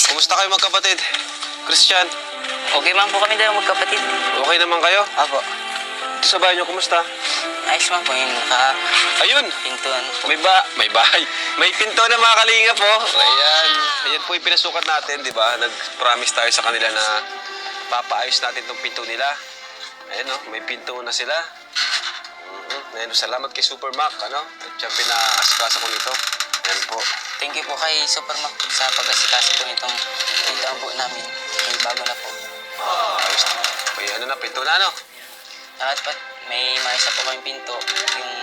Kumusta kayo magkapatid? Christian, Okay man po kami dalawang magkapatid. okay naman kayo? Apo. Ito sa bahay niyo, kumusta? Ayos man po yung Ayun, pintuan po. may bahay. May pinto na mga kalingap po. Ayan. Ayan po yung pinasukat natin, di ba? Nag-promise tayo sa kanila na papaayos natin tong pinto nila. Ayan o, may pinto na sila. Ayan, salamat kay Supermac, ano? At siya pina-asikaso ko nito. Ayan po. Thank you po kay Supermac sa pag-asikaso po nitong pintuan po namin. May bago na po. Ayos na. May ano na, pinto na, ano? At may maisa po kaming pinto. Yung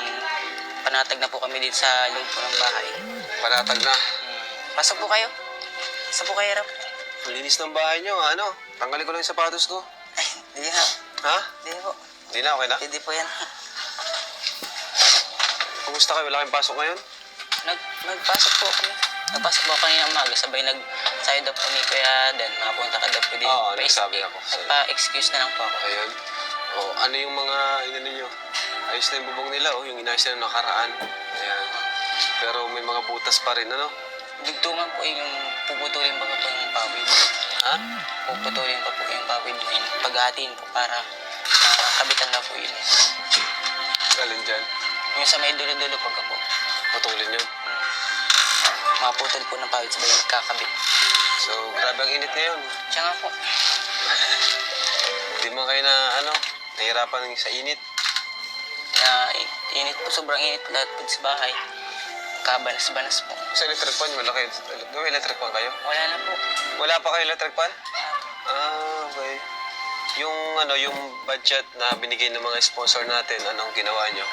panatag na po kami dito sa loob po ng bahay. Panatag na. Pasok po kayo. Pasok po kayo, Rap. Ang linis ng bahay niyo, ano? Tanggalin ko lang yung sapatos ko. Ay, hindi na. Ha? Hindi po. Hindi na, okay na? Hindi po yan. Kumusta kayo? Wala kayong pasok ngayon? Nagpasok po kami. Nagpasok po kanina umaga. Sabay nag-side up po ni Kuya Dan. Makapunta ka daw po din. Oo, nagsabi ako. Nagpa-excuse na lang po ako. Ayun. O, ano yung mga inano nyo? Ayos na yung bubong nila, oh. Yung inayos na nakaraan. Ayan. Pero may mga butas pa rin, ano? Dugtungan po yung puputulin pa po yung pawid. Ha? Puputulin pa po yung pawid na yun. Paghahatiin po para makabitan na po yun. Galin dyan. Yung sa may dulo-dulo pagka po. Putulin yun. Maputol po ng pawid sabay kakabit. So, grabe ang init ngayon. Siya nga po. Di man kayo na, ano, nahirapan sa init. Init po, sobrang init lahat po sa bahay. Kabanas-banas po. Sa electric fan, malaki. May electric fan kayo? Wala na po. Wala pa kayo electric fan? Ah, okay. Yung, ano, yung budget na binigay ng mga sponsor natin, anong ginawa nyo?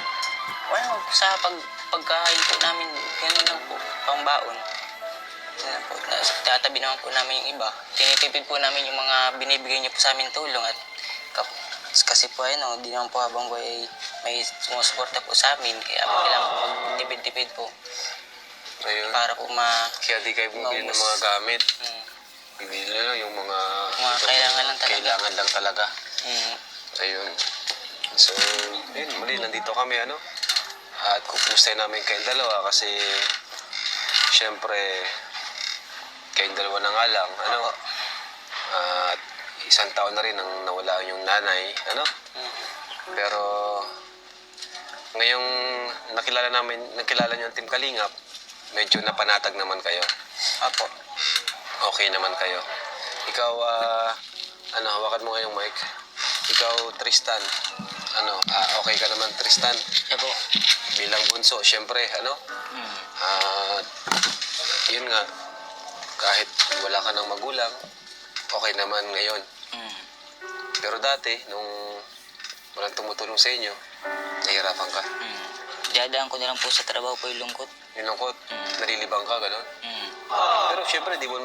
Wala po. Sa pagkain po namin, gano'n lang po. Pangbaon. Yan po. Tatabi naman po namin yung iba. Tinitipid po namin yung mga binibigay niyo po sa amin tulong at kasi po ayun, di naman po habang buhay may sumusuporta po sa amin kaya kailangan po magtipid-tipid po Ayun. para po Kaya di kayo bumili ng mga gamit. Bibili lang yung mga kailangan lang talaga. Kailangan lang talaga. Mm. Ayun. So, ayun, muli, nandito kami, ano? At kukumustahin namin kayong dalawa kasi syempre kayong dalawa na nga lang, ano? At isang taon na rin nang nawala yung nanay, ano? Pero ngayong nakilala niyo ang Team Kalingap, medyo napanatag naman kayo. Apo. Okay naman kayo. Ikaw, ano, hawakan mo nga yung mic. Ikaw, Tristan, ano, okay ka naman, Tristan? Apo. Bilang bunso, syempre, ano? Yun nga, kahit wala ka ng magulang, okay naman ngayon. Pero dati, nung walang tumutulong sa inyo, nahihirapan ka. Dadaan ko na lang po sa trabaho po yung lungkot. Yung lungkot, nalilibang ka, gano'n? Pero syempre, di mo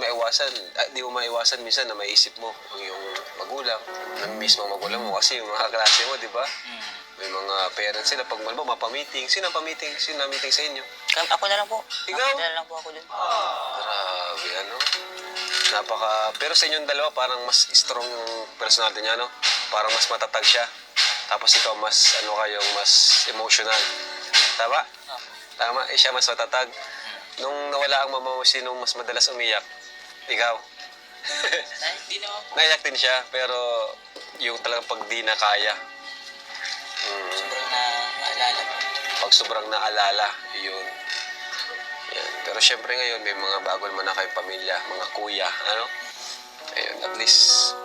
maiwasan minsan na maisip mo ang iyong magulang, na-miss mo ang magulang mo kasi yung mga klase mo, di ba? May mga parents sila, pag malbo, mapamiting. Sino na-meeting sa inyo? Ako na lang po. Ikaw? Ako na lang po ako dun. Grabe, ano? Pero sa inyong dalawa, parang mas strong yung personality niya, no? Parang mas matatag siya. Tapos ikaw, mas emotional. Tama? Tama, siya mas matatag. Nung nawala ang mama mo, sinong mas madalas umiyak? Ikaw? Hindi naman po. Naiyak din siya, pero yung talagang pag di na kaya. Sobrang naalala po. Pag sobrang naalala, yun. Yan. Pero syempre ngayon, may mga bago naman na kayong pamilya, mga kuya, ano? Ayun, at least,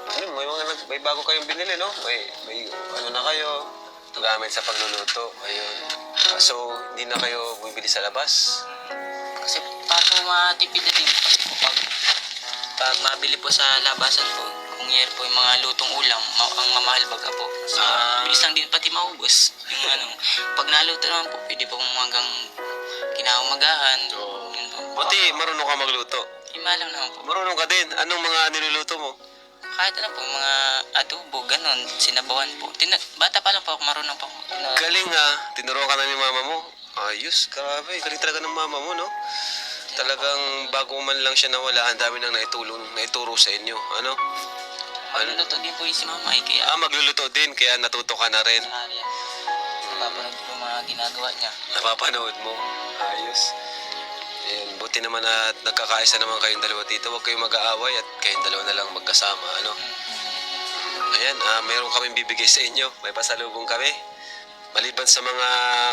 may bago kayong binili, no? May ano na kayo, gamit sa pagluluto. Ayun. So, hindi na kayo bumibili sa labas? Kasi para po matipid na din. Pag mabili po sa labasan po, kung yan po yung mga lutong ulam, ang mamahal baga po. So, bilis lang din pati maubos. Yung pag naluto naman po, pwede po hanggang kinaumagahan. Yun po. Buti, marunong ka magluto. Lima lang naman po. Marunong ka din. Anong mga niluluto mo? Kahit ano po, mga adobo, ganon, sinabawan po. Bata pa lang po ako, marunong po ako. Galing ha. Tinuruan ka na ni mama mo. Ayos, grabe. Galing talaga ng mama mo, no? Talagang bago man lang siya nawala, ang dami nang naituro sa inyo. Ano? Magluluto din po yung si mama eh, kaya Magluluto din, kaya natuto ka na rin. sa area. Napapanood ko yung mga ginagawa niya. Napapanood mo. Ayos. Ayun, buti naman at nagkakaisa naman kayong dalawa dito. Huwag kayong mag-aaway at kayong dalawa na lang magkasama, ano? Ayan, mayroon kaming bibigay sa inyo. May pasalubong kami. Maliban sa mga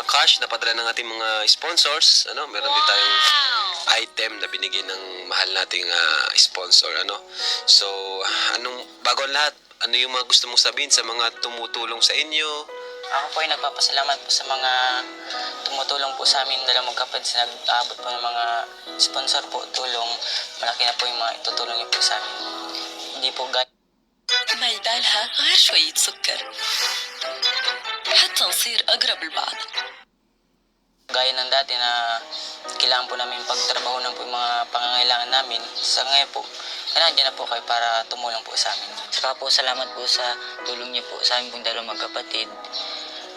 cash na padala ng ating mga sponsors, ano, meron din tayong item na binigay ng mahal nating sponsor, ano. So, bago ang lahat, ano yung mga gusto mong sabihin sa mga tumutulong sa inyo? Ako po ay nagpapasalamat po sa mga tumutulong po sa amin dalawang magkapatid sa nag-aabot po ng mga sponsor po, tulong. Malaki na po yung mga itutulong niyo po sa amin. Hindi po ما يبالها غير شوية سكر حتى نصير أقرب لبعض. gaya ng dati na kailangan po namin pagtrabaho ng po yung mga pangangailangan namin. Sa ngayon po, nandiyan na po kayo para tumulong po sa amin. Saka po salamat po sa tulong niyo po sa amin pong dalawang magkapatid.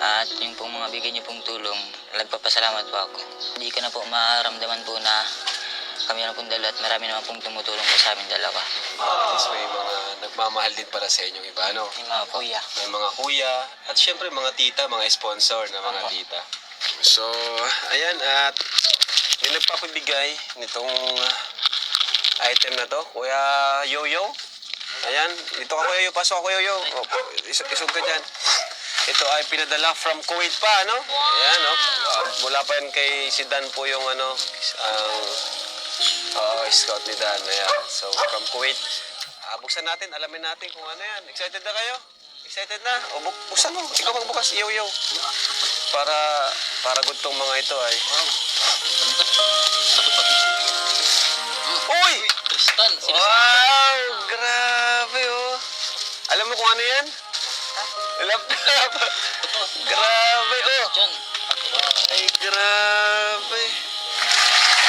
At yung pong mga bigay niyo pong tulong, nagpapasalamat po ako. Hindi ko na po maramdaman po na kami na pong dalawa at marami naman pong tumutulong po sa amin dalawa. At least may mga nagmamahal din para sa inyong iba, ano? Yung mga kuya. May mga kuya, at syempre mga tita, mga sponsor na mga tita. So, ayan, at may nagpapabigay nitong item na to, Kuya Yoyo. Ayan, dito ka Kuya Yoyo, pasok ka Kuya Yoyo. Opo, isog ka dyan. Ito ay pinadala from Kuwait pa, ano? Ayan, mula pa yan kay si Dan po yung ano, ang scout ni Dan. Ayan, so from Kuwait. Buksan natin, alamin natin kung ano yan. Excited na kayo? Excited na? O, buksan mo. Ikaw magbukas, Yoyo. Para good tong mga ito ay. Uy! Tristan, Wow! Grabe oh. Alam mo kung ano yan? Laptop. Grabe oh. John. Ay, grabe.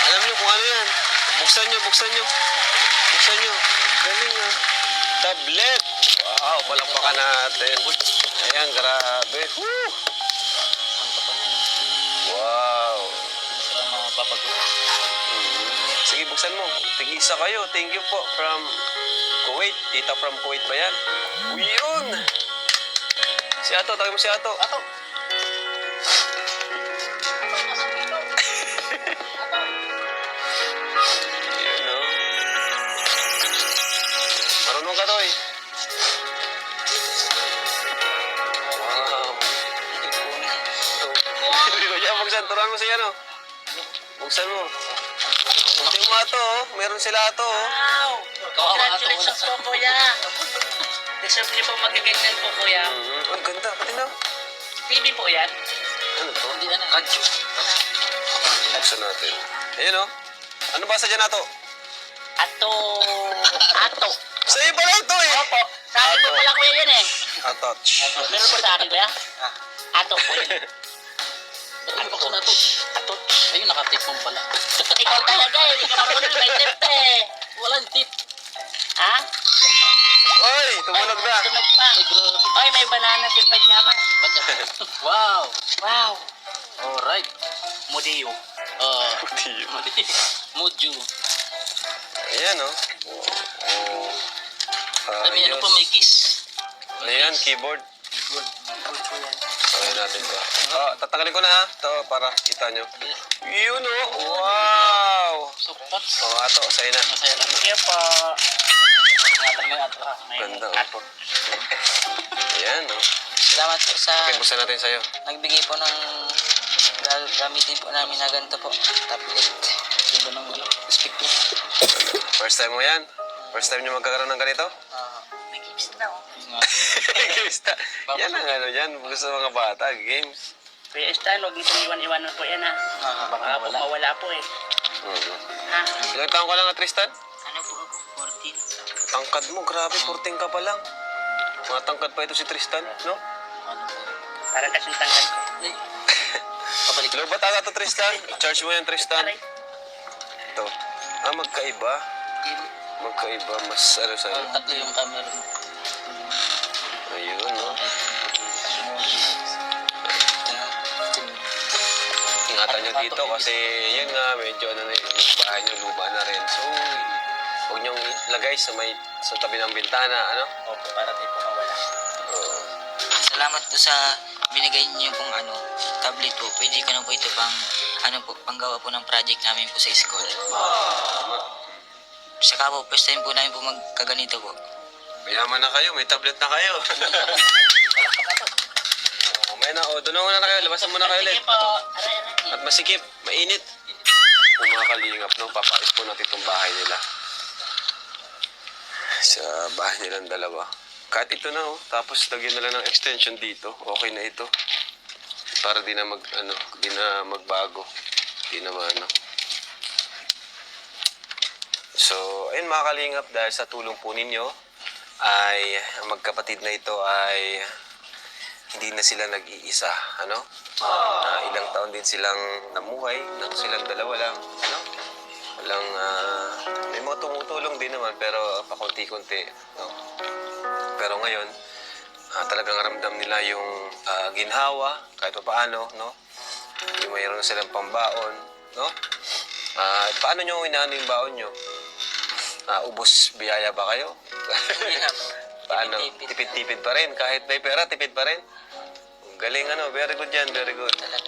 Alam niyo kung ano yan? Buksan niyo. Buksan niyo. Galing ah. Tablet. Wow, palakpakan natin. Ayan, grabe. Woo! Wow. Sige, buksan mo. Tig-isa kayo. Thank you po from Kuwait. Tita from Kuwait ba yan? Uy, yun! Si Ato, tawag mo si Ato. Ato! Yun, no? Marunong ka, Toy. Wow. Hindi ko siya buksan. Turuan mo siya, no? Buksan mo. Tingnan mo Ato, oh. Meron sila Ato, oh. Wow! Congratulations po, kuya. Deserve niyo po magaganyan po, kuya. Ang ganda. Patingnan. TV po yan. Ano to? Radyo. Buksan natin. Ayun, oh. Ano basa dyan, Ato? Ato. Sa iyo pala ito, eh. Opo. Sa akin po pala, kuya, yan eh. Atouch. Meron po sa akin, kuya. Ato po yan. Ano po na to? Ato. Ayun, nakatip mo pala. Ikaw talaga eh. Hindi ka marunong may tip eh. Walang tip. Ha? Oy, tumunog na. Tunog pa. Oy, may banana sa pajama. Wow. Wow. Alright. Mudiyo. Mojo. Ayan, oh. Oh. Sabi, ano pa may kiss? Ayan, keyboard. Ayan natin to. Tatanggalin ko na, ha. Ito, para kita nyo. Yun, oh. Wow. Support. Ato, sa'yo na. Masaya lang. Kaya po. Ingatan mo yung ato ha. May Ganda, oh. ato. Ayan, oh. Salamat po sa Okay, buksan natin sa'yo. nagbigay po ng gamitin po namin na ganito po. Tablet. Iba ng speaker. First time mo yan? First time nyo magkakaroon ng ganito? May games na oh. Games na. Yan ang ano yan. Gusto ng mga bata, games. Kuya Stan, huwag niyo pong iwan-iwanan po yan ha. Baka po mawala po eh. Ha? Ilang taon ka lang na, Tristan? Ano po ako? 14. Tangkad mo, grabe, 14 ka pa lang. Mga tangkad pa ito si Tristan, no? Para kasing tanggal ko. Kapalik. Low ba ata to, Tristan? Charge mo yan, Tristan. Aray. Ito. Magkaiba. Magkaiba, mas ano sa'yo. Tatlo yung camera. Ayun, no? Ingatan nyo dito kasi yun nga, medyo ano na yung bahay nyo, luma na rin. So, huwag nyong ilagay sa tabi ng bintana, ano? Opo, para di po mawala. Oo. Salamat po sa binigay niyo pong tablet po, pwede ko na po ito panggawa po ng project namin po sa school. Tama. Saka po, first time po namin po magkaganito po. Mayaman na kayo, may tablet na kayo. May na, doon na kayo, labasan mo na kayo ulit. Sige po. Aray. At masikip, mainit. Kung mga kalingap, no, papais po natin itong bahay nila. Sa bahay nilang dalawa. Kahit ito na, oh, tapos lagyan na lang ng extension dito, okay na ito. Para di na magbago. Di na So, ayun mga kalingap, dahil sa tulong po ninyo, ay ang magkapatid na ito ay hindi na sila nag-iisa, ilang taon din silang namuhay, nang silang dalawa lang, walang, may mga tumutulong din naman, pero pakunti-kunti, Pero ngayon, talagang ramdam nila yung ginhawa, kahit pa paano, yung mayroon na silang pambaon, paano nyo inaano yung baon nyo? Ubos biyaya ba kayo? Hindi na po. Paano? Tipid-tipid. Tipid-tipid pa rin. Kahit may pera, tipid pa rin. Galing very good yan, very good. Talaga.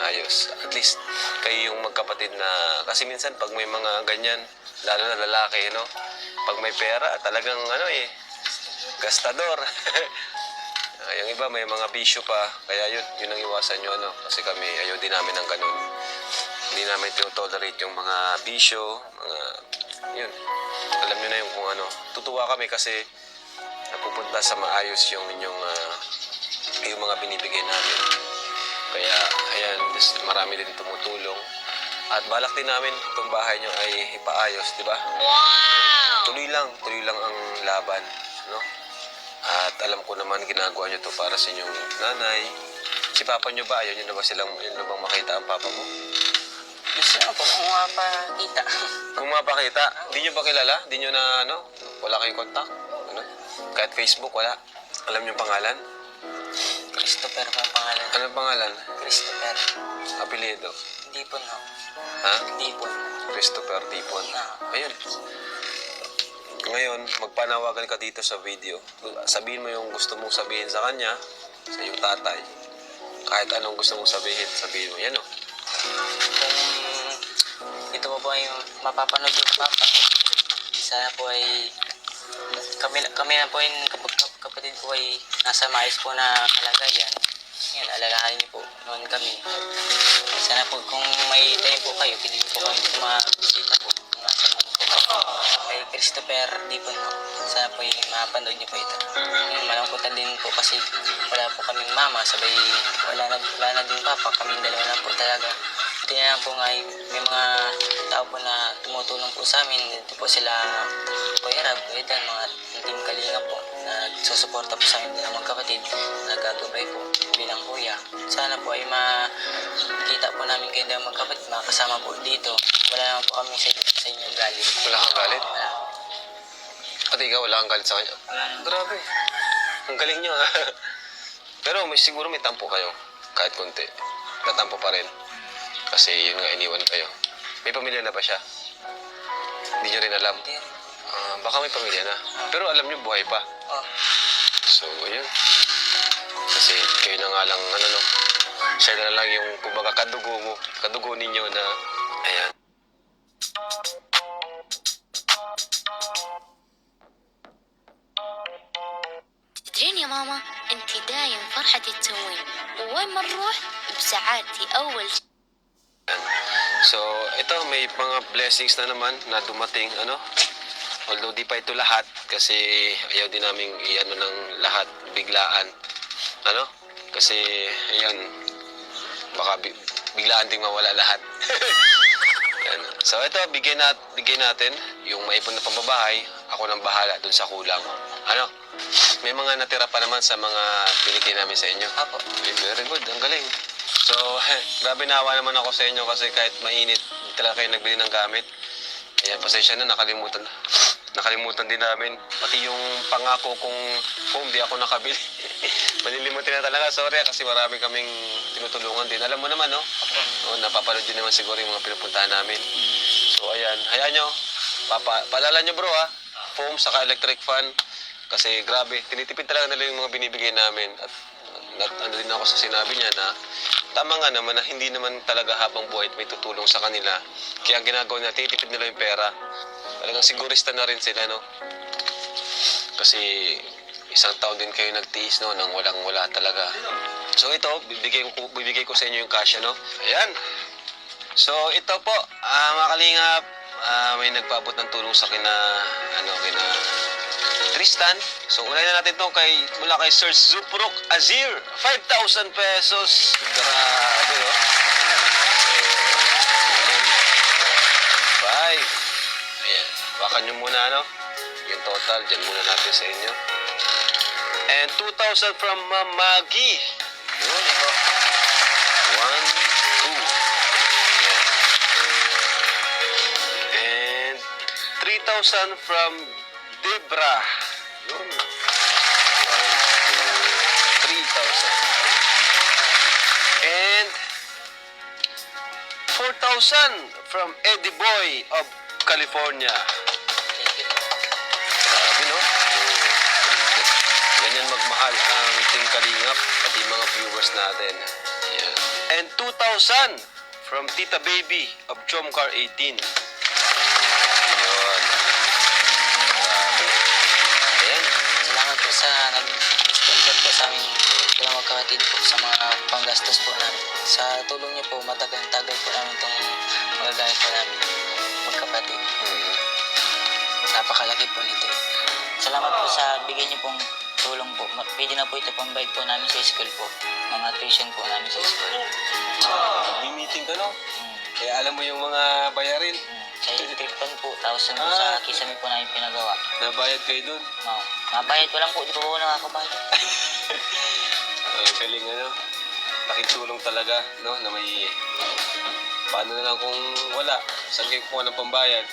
Ayos. At least kayo yung magkapatid na, kasi minsan pag may mga ganyan, lalo na lalaki, pag may pera, talagang gastador. Yung iba may mga bisyo pa, kaya yun ang iwasan nyo, kasi kami, ayaw din namin ng ganun. Hindi namin tolerate yung mga bisyo, yun. Alam nyo na yung kung ano. Tutuwa kami kasi napupunta sa maayos yung inyong yung mga binibigay namin. Kaya, ayan, marami din tumutulong. At balak din namin itong bahay nyo ay ipaayos, di ba? Wow! Tuloy lang ang laban, At alam ko naman ginagawa nyo to para sa inyong nanay. Si papa nyo ba? Ayaw nyo na bang makita ang papa mo? Gusto na po kung mapakita. Kung mapakita, di nyo ba kilala? Di nyo na, wala kayong kontak? Kahit Facebook, wala. Alam nyo pangalan? Christopher po ang pangalan. Anong pangalan? Christopher. Apelyido? Dipon no? Ha? Dipon. Christopher Tipon. Ayun. Ngayon, magpanawagan ka dito sa video. Sabihin mo yung gusto mong sabihin sa kanya, sa iyong tatay. Kahit anong gusto mong sabihin mo. Yan, Kung ito po ay mapapanood yung papa, sana po ay kami na po yung kapatid ko ay nasa maayos po na kalagayan. Yan, alalahanin niyo po noon kami. Sana po kung may time po kayo, pili po kami bisita po. Kay Christopher Dipon po. Sana po yung mapanood niyo po ito. Malungkutan din po kasi wala po kaming mama, sabay wala na din papa, kaming dalawa lang po talaga. Buti na lang po nga may mga tao po na tumutulong po sa amin. Dito po sila Kuya Rab, Kuya Dan, mga team Kalinga po na susuporta po sa amin ng mga kapatid, nagagabay po bilang kuya. Sana po ay makita po namin kayo ng mga kapatid, makasama po dito. Wala naman po kami sa inyong galit. Wala kang galit? Wala. At ikaw, wala kang galit sa kanya? Grabe. Ang galing nyo, Pero siguro may tampo kayo. Kahit konti. Tatampo pa rin. Kasi yun nga, iniwan kayo. May pamilya na ba siya? Hindi nyo rin alam. Hindi rin. Baka may pamilya na. Pero alam nyo, buhay pa. Oh, So, yun. Kasi kayo na nga lang, siya na lang yung, kumbaga, kadugo ninyo na, ayan. تدرين يا ماما انت دايم فرحة التموين وين ما نروح بسعادتي اول شيء. So, ito, may mga blessings na naman na dumating, Although di pa ito lahat, kasi ayaw din namin ng lahat, biglaan. Kasi, ayan, baka biglaan ding mawala lahat. Yan. So, ito, bigay natin yung maipon na pambabahay, ako nang bahala dun sa kulang. May mga natira pa naman sa mga binigay namin sa inyo. apo. Very good, ang galing. So, grabe nawa naman ako sa inyo kasi kahit mainit, hindi talaga kayo nagbili ng gamit. Ayan, pasensya na, nakalimutan din namin. Pati yung pangako kong home, di ako nakabili. Malilimutin na talaga, sorry kasi marami kaming tinutulungan din. Alam mo naman, napapanood din naman siguro yung mga pinupuntahan namin. So, ayan, hayaan nyo. Paalala nyo bro foam saka electric fan. Kasi grabe, tinitipid talaga nila yung mga binibigay namin. At ano din ako sa sinabi niya na tama nga naman na hindi naman talaga habang buhay may tutulong sa kanila. Kaya ang ginagawa nila, tinitipid nila yung pera. Talagang sigurista na rin sila, no? Kasi isang taon din kayo nagtiis, no, nang walang-wala talaga. So ito, bibigay ko sa inyo yung cash, no? Ayan. So ito po, mga kalingap, may nagpaabot ng tulong sa kina Tristan. So unahin na natin to mula kay Sir Zuprok Azir, 5,000 pesos. Grabe, oh. Five. Ayan, bakan nyo muna, no? Yung total, dyan muna natin sa inyo. And 2,000 from Ma'am Maggie. Yun. 1, 2. And 3,000 from Debra. Yun. 1, 2, 3,000. And 4,000 from Eddie Boy of California. Grabe, no? Ganyan magmahal ang Team Kalingap at yung mga viewers natin. Yan. And 2,000 from Tita Baby of Chomcar 18. Yun. Grabe. Ayan. Salamat po sa nag-sponsor po sa amin. Kaya magkakatid po sa mga panggastos po namin. Sa tulong niyo po, matagal-tagal po namin itong magagamit po namin. Magkapatid. Napakalaki po nito. Salamat po sa bigay niyo pong tulong po. Pwede na po ito pambayad po namin sa school po. Mga tuition po namin sa school. May meeting ka, no? Kaya alam mo yung mga bayarin. Sa electric pan po, 1,000 po sa kisame po namin pinagawa. Nabayad kayo dun. Mabayad ko lang po, di po po nakakabayad. Ay, galing, ano? Laking tulong talaga, no? Na may... Paano na lang kung wala? Saan kayo kuha ng pambayad?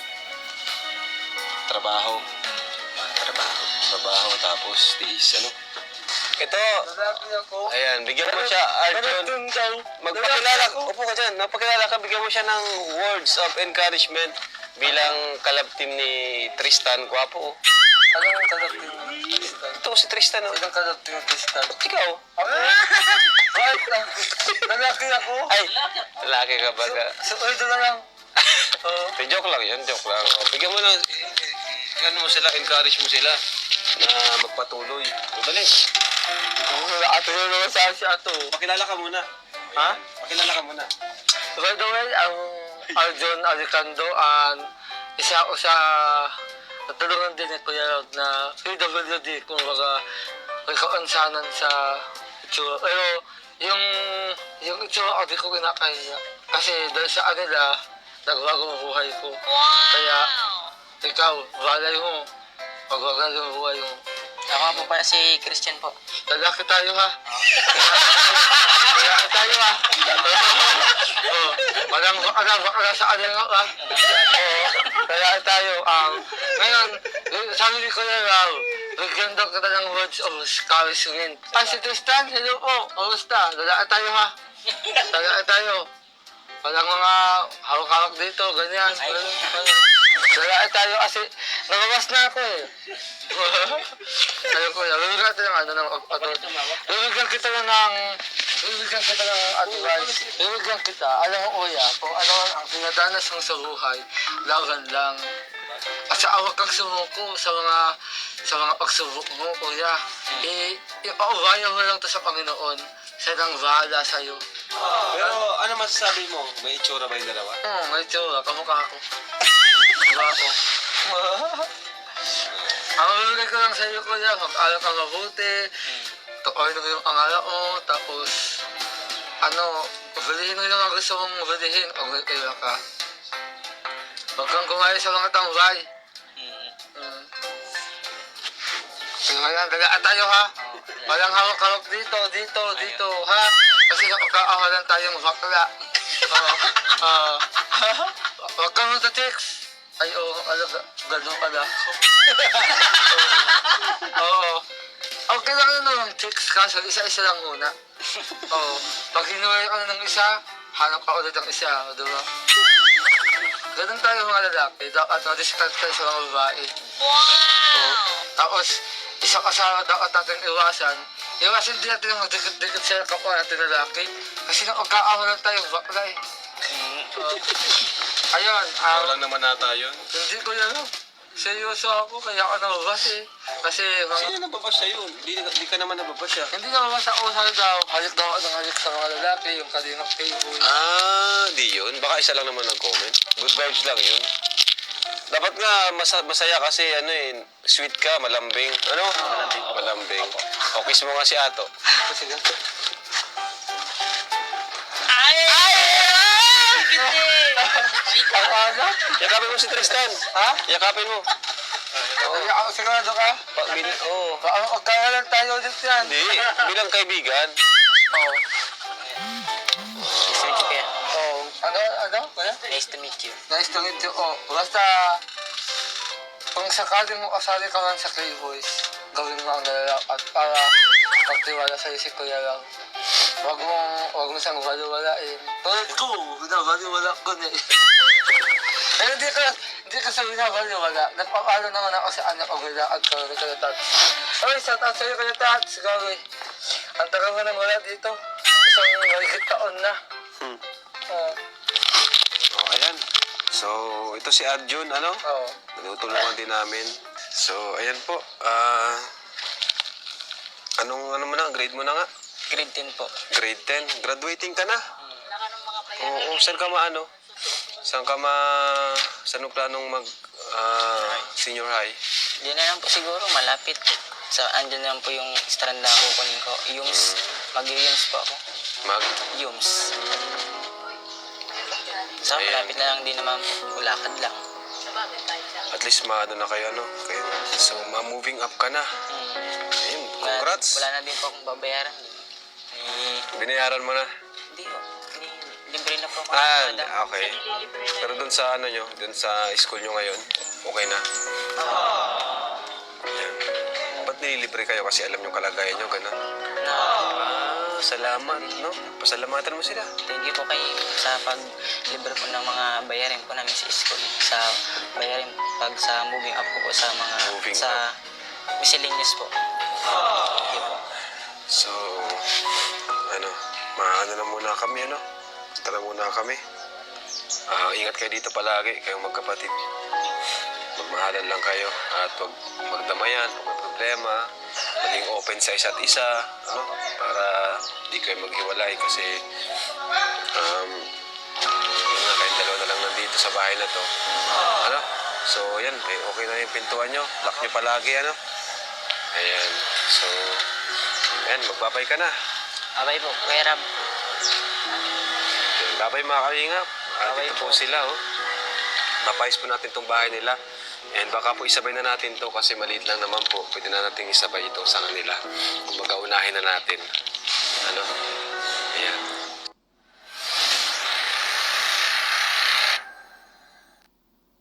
Trabaho. Trabaho, tapos tiis, ano? Ito! Ayan, bigyan mo siya, Arjun. Magpakilala, upo ka dyan. Magpakilala ka, bigyan mo siya ng words of encouragement bilang kalab team ni Tristan. Gwapo, oh. Anong kalap din ng Tristan? Ito si Tristan, oh. Anong kalap din ng Tristan? Ikaw? Bakit lang? Lalaki ako? Ay, lalaki ka baga. Sa ito na lang. Joke lang yan, joke lang. O, bigyan mo ng, ano mo sila, encourage mo sila na magpatuloy. Dali. Ato na naman sa si Ato. Pakilala ka muna. Ha? Pakilala ka muna. By the way, ang Arjun Alicando, isa ako sa natulungan din ni Kuya Rod na PWD, kung baga may kaansanan sa itsura. Pero yung itsura ko di ko kinakaya. Kasi dahil sa kanila, nagbago ang buhay ko. Kaya, ikaw, balay mo. Magbago ang buhay mo. Ako nga po pala si Christian po. Lalaki tayo, ha? Lalaki tayo, ha? Walang bakla sa kanila, ha? Lalaki tayo. Ngayon, sabi ni Kuya Rao, bigyan daw kita ng words of encouragement. Si Tristan, hello po. Kamusta? Lalaki tayo, ha? Lalaki tayo. Walang mga hawak-hawak dito, ganyan. Lalaki tayo kasi nababas na ako, eh. Ayun ko, bibigyan kita ng bibigyan kita ng advice. Bibigyan kita, alam mo, Kuya, kung ano ang pinadanas mo sa buhay, laban lang. At sa awag kang sumuko sa mga pagsubok mo, Kuya. Ipaubaya mo lang ito sa Panginoon. Siya nang bahala sa'yo. Pero ano masasabi mo? May itsura ba yung dalawa? May tsura, kamukha ako. Kamukha ako. Ang bibigay ko lang sa'yo, Kuya, mag-aral ka mabuti. Tukoy mo yung pangarap mo, tapos bilhin mo yung mga gusto mong bilhin o may kaya ka. Huwag kang kumain sa mga tambay. Kaya ngayon, dalaan tayo, ha? Walang hawak-hawak dito, ha? Kasi nakakaawalan tayong bakla. Huwag kang magta-text. Ay, gano'n pala. Oo. Okay lang yun ng text ka, so isa-isa lang muna. Oo. Pag hinuway ka na ng isa, hanap ka ulit ang isa, di ba? Ganun tayo mga lalaki, dapat na-discount tayo sa mga babae. Wow! Tapos, isa kasama dapat natin iwasan, Yung kasi hindi natin magdikit-dikit sa kapwa natin lalaki. Kasi nang magkaawalan tayo, bakla eh. Ayun, Ikaw lang naman nata yun. hindi ko yan. Seryoso ako, kaya ako nababas eh. Kasi Sino nababas siya yun? Di ka naman nababas siya. hindi nababas ako sa daw. Halik daw ako ng halik sa mga lalaki, yung kalingap table. Di yun. Baka isa lang naman nag-comment. Good vibes lang yun. Dapat nga masaya kasi sweet ka, malambing. Ano? Malambing. O, kiss mo nga si Ato. Kasi ganito. Ang aga? Yakapin mo si Tristan. Ha? Yakapin mo. Ako sigurado ka? Oo. Magkakalan tayo ulit yan. Hindi. Bilang kaibigan. Oo. Nice to meet you, kuya. Oo. Ano? Kaya? Nice to meet you. Nice to meet you. Oh, basta kung sakaling mo kasali ka man sa K-Boys, gawin mo ang nalalak at para magtiwala sa'yo si Kuya lang. Huwag mo siyang baliwalain. Tulad ko, binabaliwala ko na eh. Pero hindi ka sa binabaliwala. Nagpapalo naman ako sa anak ko bila at kawin ka na Tats. Oy, shout out sa'yo Kuya Tats. Gawin. Ang tagal mo nang wala dito. Isang mahigit taon na. Oo. O, ayan. So, ito si Arjun, ano? Oo. Tinutulungan din namin. So, ayan po. Ano mo na? Grade mo na nga? Grade 10 po. Grade 10. Graduating ka na? Oo. Saan ka maano? Saan mo planong mag senior high? Diyan na lang po siguro, malapit. Andyan na lang po yung strand na kukunin ko. Mag-yums po ako. Yums. So, Ayan. malapit na lang din naman po. Ulakad lang. At least maano na kayo, ano? So, ma-moving up ka na. Ayun, congrats. Wala na din po akong babayaran. Binayaran mo na. Hindi po. Libre na po ako. Okay. Pero dun sa dun sa school nyo ngayon, okay na? Ayan. Ba't nililibre kayo? Kasi alam nyo kalagayan nyo, gano'n. Salamat, no? Pasalamatan mo sila. Thank you po kayo sa pag-libre po ng mga bayarin po namin sa school. Sa bayarin pag sa moving up ko po sa mga Moving sa miscellaneous po. Thank you po. So, maano na muna kami, Tara muna kami. Ingat kayo dito palagi, kayong magkapatid. Magmahalan lang kayo at huwag magdamayan kung may problema. Maging open sa isa't isa, para di kayo maghiwalay kasi yun nga, kayong dalawa na lang nandito sa bahay na to. So, yan, okay na yung pintuan nyo. Lock nyo palagi, Ayan. So, ayan, magbabay ka na. Abay po, Kuya Rab. Babay mga kalingap. Babay Dito po po. sila, Papayos po natin itong bahay nila. And baka po isabay na natin to kasi maliit lang naman po. Pwede na natin isabay ito sa kanila. Kumbaga unahin na natin.